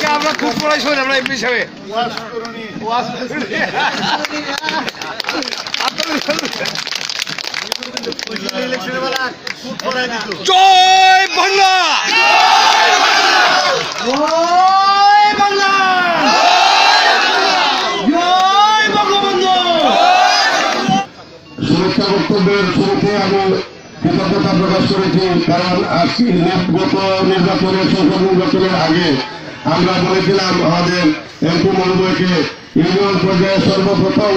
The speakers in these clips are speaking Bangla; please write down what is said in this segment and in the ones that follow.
আজকে আমরা খুব পড়াই শুনি আমরা এমপি হিসাবে জয় বাংলা, জয় বাংলা, জয় বঙ্গবন্ধু। শুভেচ্ছা বক্তব্যের শুরুতে আমি কৃতজ্ঞতা প্রকাশ করেছি, কারণ আজকে গত নির্বাচনের সংসদ নির্বাচনের আগে আমরা বলেছিলাম আমাদের এমপি মহোদয়কে ইউনিয়ন পর্যায়ে সর্বপ্রথম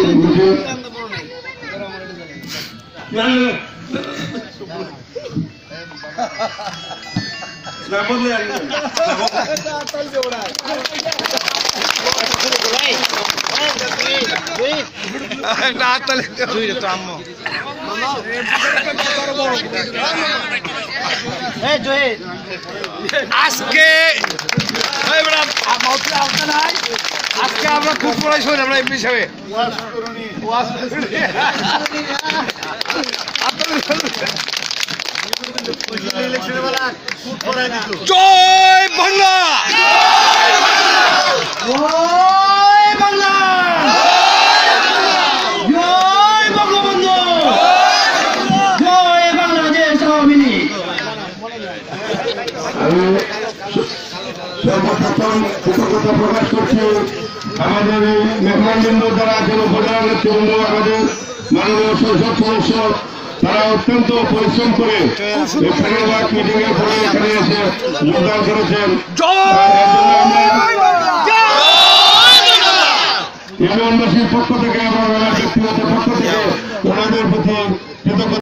আজকে আজকে আমরা খুব পড়াই শুনি আমরা এমপি হিসাবে জয় বাংলা, জয় বাংলা, জয় বঙ্গবন্ধু, জয় বাংলাদেশ আওয়ামী লীগ। আমি সর্বপ্রথম কৃতজ্ঞতা প্রকাশ করছি আমাদের এই মেহমানবৃন্দ যারা আছেন, উপজেলা নেতৃবৃন্দ, আমাদের মাননীয় সংসদ সদস্য, তারা অত্যন্ত পরিশ্রম করে ফেরোবাগ মিটিং এর পরে এখানে এসে যোগদান করেছেন। ইউনিয়নবাসীর পক্ষ থেকে এবং ব্যক্তিগত পক্ষ থেকে ওনাদের প্রতি কৃতজ্ঞতা